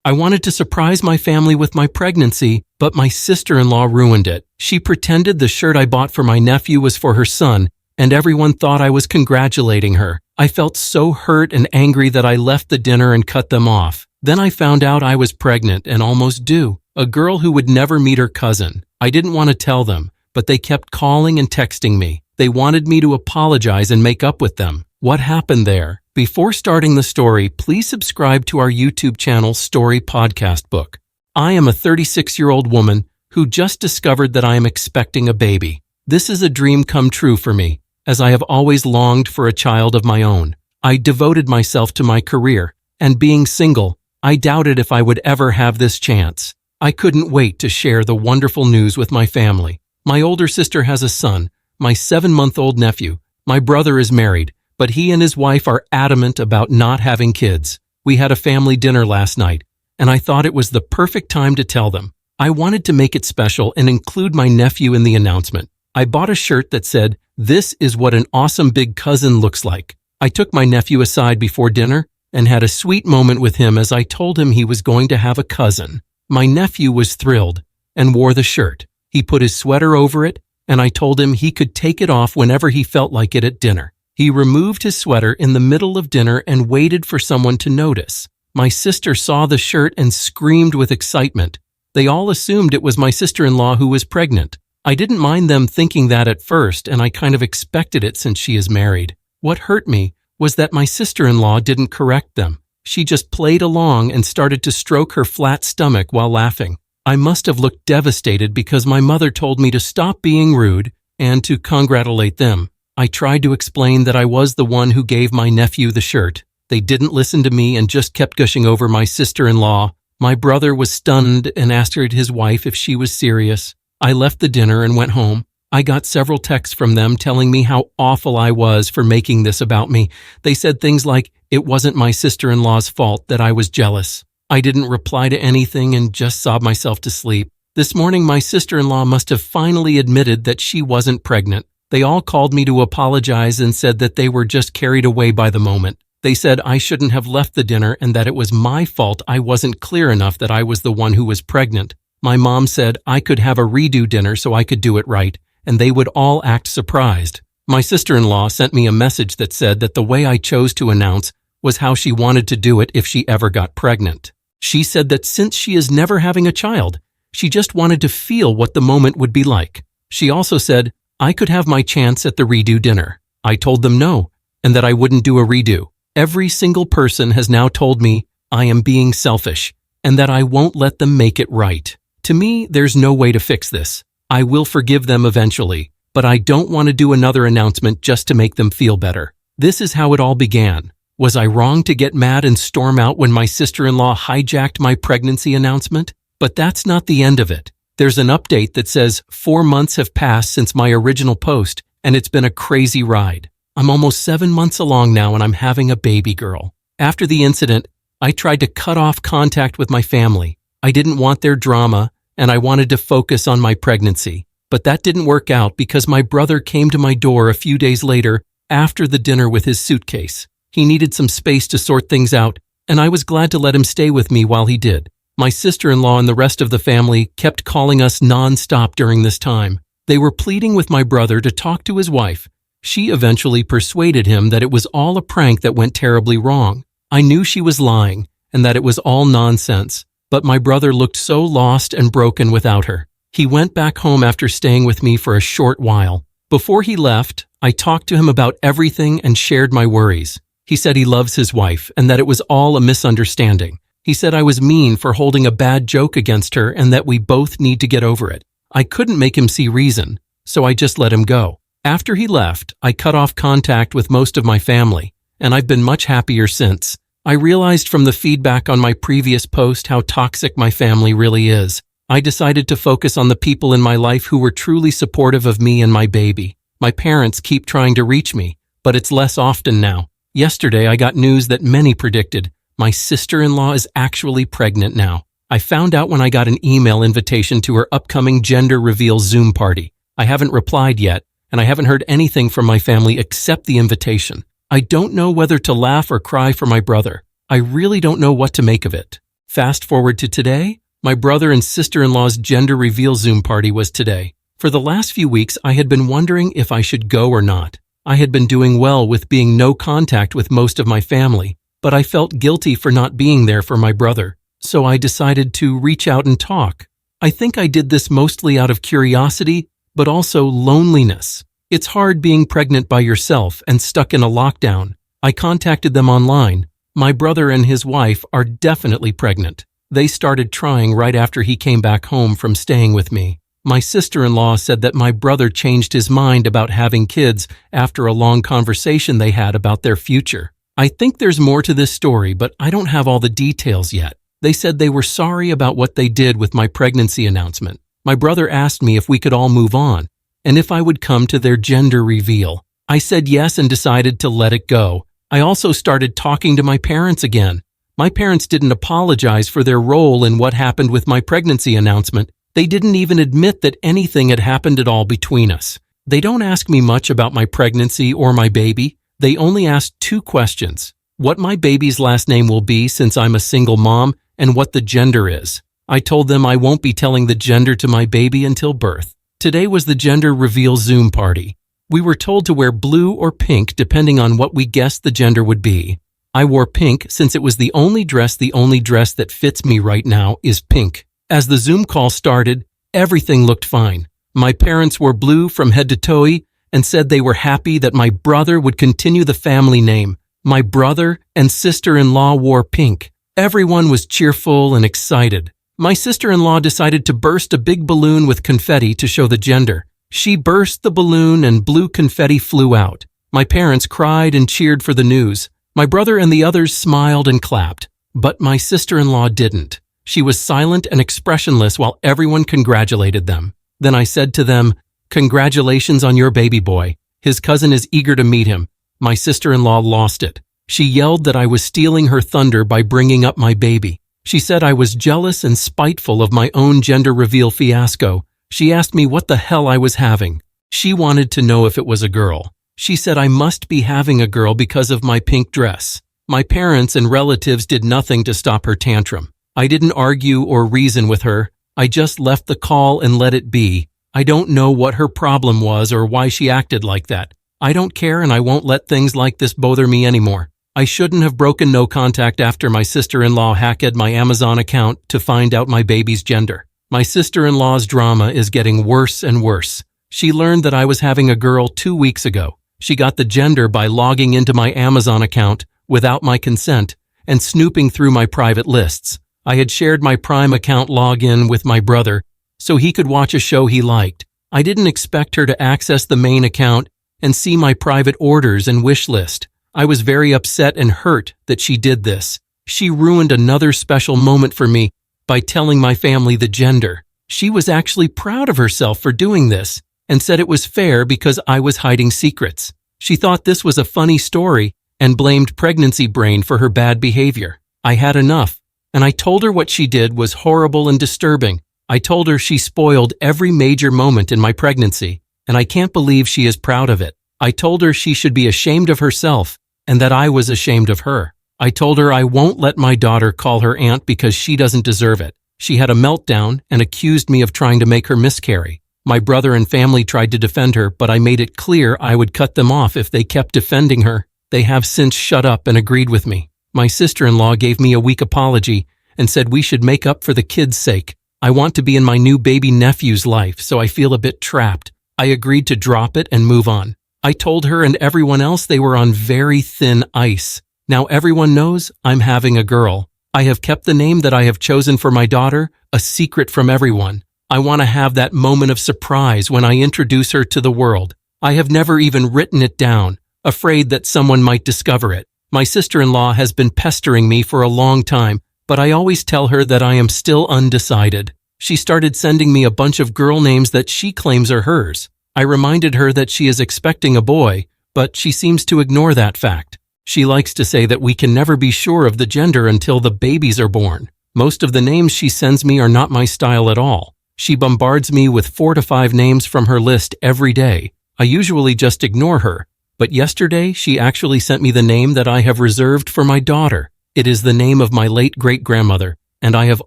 I wanted to surprise my family with my pregnancy, but my sister-in-law ruined it. She pretended the shirt I bought for my nephew was for her son, and everyone thought I was congratulating her. I felt so hurt and angry that I left the dinner and cut them off. Then I found out I was pregnant and almost due. A girl who would never meet her cousin. I didn't want to tell them, but they kept calling and texting me. They wanted me to apologize and make up with them. What happened there? Before starting the story, please subscribe to our YouTube channel, Story Podcast Book. I am a 36-year-old woman who just discovered that I am expecting a baby. This is a dream come true for me, as I have always longed for a child of my own. I devoted myself to my career, and being single, I doubted if I would ever have this chance. I couldn't wait to share the wonderful news with my family. My older sister has a son, my 7-month-old nephew. My brother is married, but he and his wife are adamant about not having kids. We had a family dinner last night, and I thought it was the perfect time to tell them. I wanted to make it special and include my nephew in the announcement. I bought a shirt that said, "This is what an awesome big cousin looks like." I took my nephew aside before dinner and had a sweet moment with him as I told him he was going to have a cousin. My nephew was thrilled and wore the shirt. He put his sweater over it, and I told him he could take it off whenever he felt like it at dinner. He removed his sweater in the middle of dinner and waited for someone to notice. My sister saw the shirt and screamed with excitement. They all assumed it was my sister-in-law who was pregnant. I didn't mind them thinking that at first, and I kind of expected it since she is married. What hurt me was that my sister-in-law didn't correct them. She just played along and started to stroke her flat stomach while laughing. I must have looked devastated because my mother told me to stop being rude and to congratulate them. I tried to explain that I was the one who gave my nephew the shirt. They didn't listen to me and just kept gushing over my sister-in-law. My brother was stunned and asked his wife if she was serious. I left the dinner and went home. I got several texts from them telling me how awful I was for making this about me. They said things like, it wasn't my sister-in-law's fault that I was jealous. I didn't reply to anything and just sobbed myself to sleep. This morning, my sister-in-law must have finally admitted that she wasn't pregnant. They all called me to apologize and said that they were just carried away by the moment. They said I shouldn't have left the dinner and that it was my fault I wasn't clear enough that I was the one who was pregnant. My mom said I could have a redo dinner so I could do it right, and they would all act surprised. My sister-in-law sent me a message that said that the way I chose to announce was how she wanted to do it if she ever got pregnant. She said that since she is never having a child, she just wanted to feel what the moment would be like. She also said I could have my chance at the redo dinner. I told them no, and that I wouldn't do a redo. Every single person has now told me I am being selfish, and that I won't let them make it right. To me, there's no way to fix this. I will forgive them eventually, but I don't want to do another announcement just to make them feel better. This is how it all began. Was I wrong to get mad and storm out when my sister-in-law hijacked my pregnancy announcement? But that's not the end of it. There's an update that says 4 months have passed since my original post, and it's been a crazy ride. I'm almost 7 months along now, and I'm having a baby girl. After the incident, I tried to cut off contact with my family. I didn't want their drama, and I wanted to focus on my pregnancy. But that didn't work out because my brother came to my door a few days later after the dinner with his suitcase. He needed some space to sort things out, and I was glad to let him stay with me while he did. My sister-in-law and the rest of the family kept calling us non-stop during this time. They were pleading with my brother to talk to his wife. She eventually persuaded him that it was all a prank that went terribly wrong. I knew she was lying and that it was all nonsense, but my brother looked so lost and broken without her. He went back home after staying with me for a short while. Before he left, I talked to him about everything and shared my worries. He said he loves his wife and that it was all a misunderstanding. He said I was mean for holding a bad joke against her and that we both need to get over it. I couldn't make him see reason, so I just let him go. After he left, I cut off contact with most of my family, and I've been much happier since. I realized from the feedback on my previous post how toxic my family really is. I decided to focus on the people in my life who were truly supportive of me and my baby. My parents keep trying to reach me, but it's less often now. Yesterday, I got news that many predicted. My sister-in-law is actually pregnant now. I found out when I got an email invitation to her upcoming gender reveal Zoom party. I haven't replied yet, and I haven't heard anything from my family except the invitation. I don't know whether to laugh or cry for my brother. I really don't know what to make of it. Fast forward to today, my brother and sister-in-law's gender reveal Zoom party was today. For the last few weeks, I had been wondering if I should go or not. I had been doing well with being no contact with most of my family, but I felt guilty for not being there for my brother, so I decided to reach out and talk. I think I did this mostly out of curiosity, but also loneliness. It's hard being pregnant by yourself and stuck in a lockdown. I contacted them online. My brother and his wife are definitely pregnant. They started trying right after he came back home from staying with me. My sister-in-law said that my brother changed his mind about having kids after a long conversation they had about their future. I think there's more to this story, but I don't have all the details yet. They said they were sorry about what they did with my pregnancy announcement. My brother asked me if we could all move on, and if I would come to their gender reveal. I said yes and decided to let it go. I also started talking to my parents again. My parents didn't apologize for their role in what happened with my pregnancy announcement. They didn't even admit that anything had happened at all between us. They don't ask me much about my pregnancy or my baby. They only asked 2 questions: what my baby's last name will be since I'm a single mom, and what the gender is. I told them I won't be telling the gender to my baby until birth. Today was the gender reveal Zoom party. We were told to wear blue or pink depending on what we guessed the gender would be. I wore pink since it was the only dress that fits me right now is pink. As the Zoom call started, everything looked fine. My parents wore blue from head to toe and said they were happy that my brother would continue the family name. My brother and sister-in-law wore pink. Everyone was cheerful and excited. My sister-in-law decided to burst a big balloon with confetti to show the gender. She burst the balloon and blue confetti flew out. My parents cried and cheered for the news. My brother and the others smiled and clapped, but my sister-in-law didn't. She was silent and expressionless while everyone congratulated them. Then I said to them, "Congratulations on your baby boy. His cousin is eager to meet him." My sister-in-law lost it. She yelled that I was stealing her thunder by bringing up my baby. She said I was jealous and spiteful of my own gender reveal fiasco. She asked me what the hell I was having. She wanted to know if it was a girl. She said I must be having a girl because of my pink dress. My parents and relatives did nothing to stop her tantrum. I didn't argue or reason with her. I just left the call and let it be. I don't know what her problem was or why she acted like that. I don't care, and I won't let things like this bother me anymore. I shouldn't have broken no contact after my sister-in-law hacked my Amazon account to find out my baby's gender. My sister-in-law's drama is getting worse and worse. She learned that I was having a girl 2 weeks ago. She got the gender by logging into my Amazon account without my consent and snooping through my private lists. I had shared my Prime account login with my brother so he could watch a show he liked. I didn't expect her to access the main account and see my private orders and wish list. I was very upset and hurt that she did this. She ruined another special moment for me by telling my family the gender. She was actually proud of herself for doing this and said it was fair because I was hiding secrets. She thought this was a funny story and blamed pregnancy brain for her bad behavior. I had enough, and I told her what she did was horrible and disturbing. I told her she spoiled every major moment in my pregnancy, and I can't believe she is proud of it. I told her she should be ashamed of herself and that I was ashamed of her. I told her I won't let my daughter call her aunt because she doesn't deserve it. She had a meltdown and accused me of trying to make her miscarry. My brother and family tried to defend her, but I made it clear I would cut them off if they kept defending her. They have since shut up and agreed with me. My sister-in-law gave me a weak apology and said we should make up for the kids' sake. I want to be in my new baby nephew's life, so I feel a bit trapped. I agreed to drop it and move on. I told her and everyone else they were on very thin ice. Now everyone knows I'm having a girl. I have kept the name that I have chosen for my daughter a secret from everyone. I want to have that moment of surprise when I introduce her to the world. I have never even written it down, afraid that someone might discover it. My sister-in-law has been pestering me for a long time, but I always tell her that I am still undecided. She started sending me a bunch of girl names that she claims are hers. I reminded her that she is expecting a boy, but she seems to ignore that fact. She likes to say that we can never be sure of the gender until the babies are born. Most of the names she sends me are not my style at all. She bombards me with 4 to 5 names from her list every day. I usually just ignore her, but yesterday she actually sent me the name that I have reserved for my daughter. It is the name of my late great-grandmother, and I have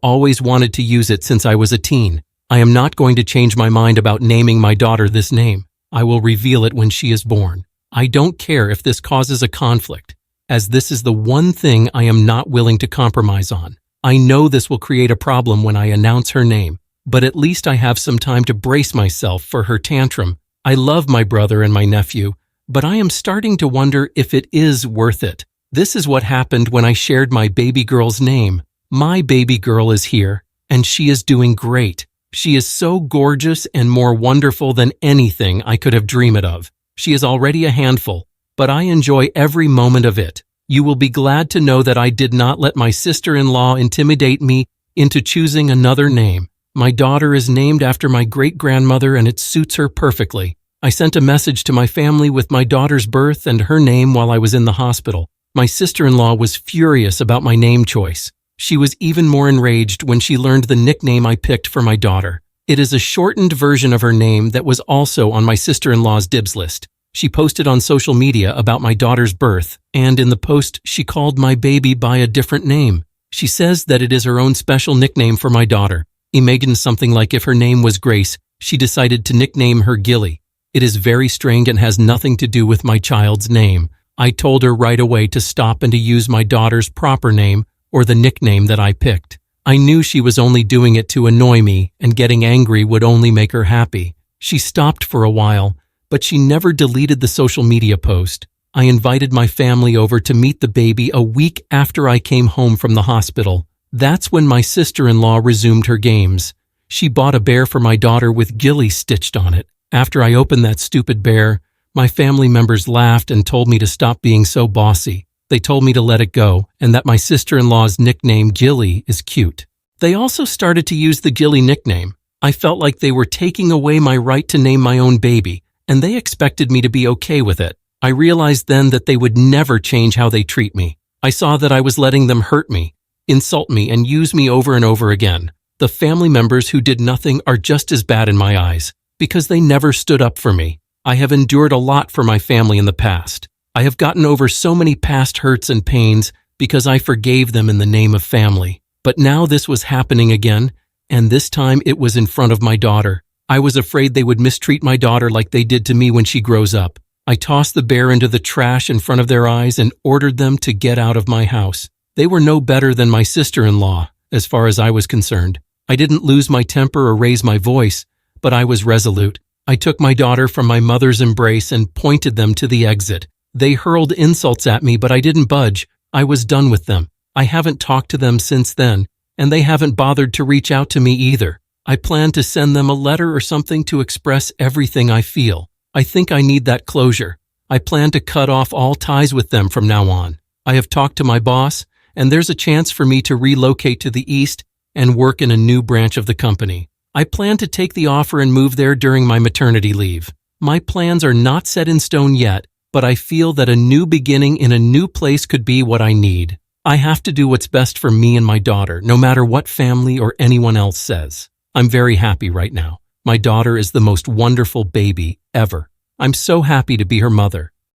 always wanted to use it since I was a teen. I am not going to change my mind about naming my daughter this name. I will reveal it when she is born. I don't care if this causes a conflict, as this is the one thing I am not willing to compromise on. I know this will create a problem when I announce her name, but at least I have some time to brace myself for her tantrum. I love my brother and my nephew, but I am starting to wonder if it is worth it. This is what happened when I shared my baby girl's name. My baby girl is here, and she is doing great. She is so gorgeous and more wonderful than anything I could have dreamed of. She is already a handful, but I enjoy every moment of it. You will be glad to know that I did not let my sister-in-law intimidate me into choosing another name. My daughter is named after my great-grandmother and it suits her perfectly. I sent a message to my family with my daughter's birth and her name while I was in the hospital. My sister-in-law was furious about my name choice. She was even more enraged when she learned the nickname I picked for my daughter. It is a shortened version of her name that was also on my sister-in-law's dibs list. She posted on social media about my daughter's birth, and in the post she called my baby by a different name. She says that it is her own special nickname for my daughter. Imagined something like if her name was Grace, she decided to nickname her Gilly. It is very strange and has nothing to do with my child's name. I told her right away to stop and to use my daughter's proper name or the nickname that I picked. I knew she was only doing it to annoy me, and getting angry would only make her happy. She stopped for a while, but she never deleted the social media post. I invited my family over to meet the baby a week after I came home from the hospital. That's when my sister-in-law resumed her games. She bought a bear for my daughter with Gilly stitched on it. After I opened that stupid bear, my family members laughed and told me to stop being so bossy. They told me to let it go and that my sister-in-law's nickname Gilly is cute. They also started to use the Gilly nickname. I felt like they were taking away my right to name my own baby, and they expected me to be okay with it. I realized then that they would never change how they treat me. I saw that I was letting them hurt me, insult me, and use me over and over again. The family members who did nothing are just as bad in my eyes, because they never stood up for me. I have endured a lot for my family in the past. I have gotten over so many past hurts and pains because I forgave them in the name of family. But now this was happening again, and this time it was in front of my daughter. I was afraid they would mistreat my daughter like they did to me when she grows up. I tossed the bear into the trash in front of their eyes and ordered them to get out of my house. They were no better than my sister-in-law, as far as I was concerned. I didn't lose my temper or raise my voice, but I was resolute. I took my daughter from my mother's embrace and pointed them to the exit. They hurled insults at me, but I didn't budge. I was done with them. I haven't talked to them since then, and they haven't bothered to reach out to me either. I plan to send them a letter or something to express everything I feel. I think I need that closure. I plan to cut off all ties with them from now on. I have talked to my boss, and there's a chance for me to relocate to the east and work in a new branch of the company. I plan to take the offer and move there during my maternity leave. My plans are not set in stone yet, but I feel that a new beginning in a new place could be what I need. I have to do what's best for me and my daughter, no matter what family or anyone else says. I'm very happy right now. My daughter is the most wonderful baby ever. I'm so happy to be her mother.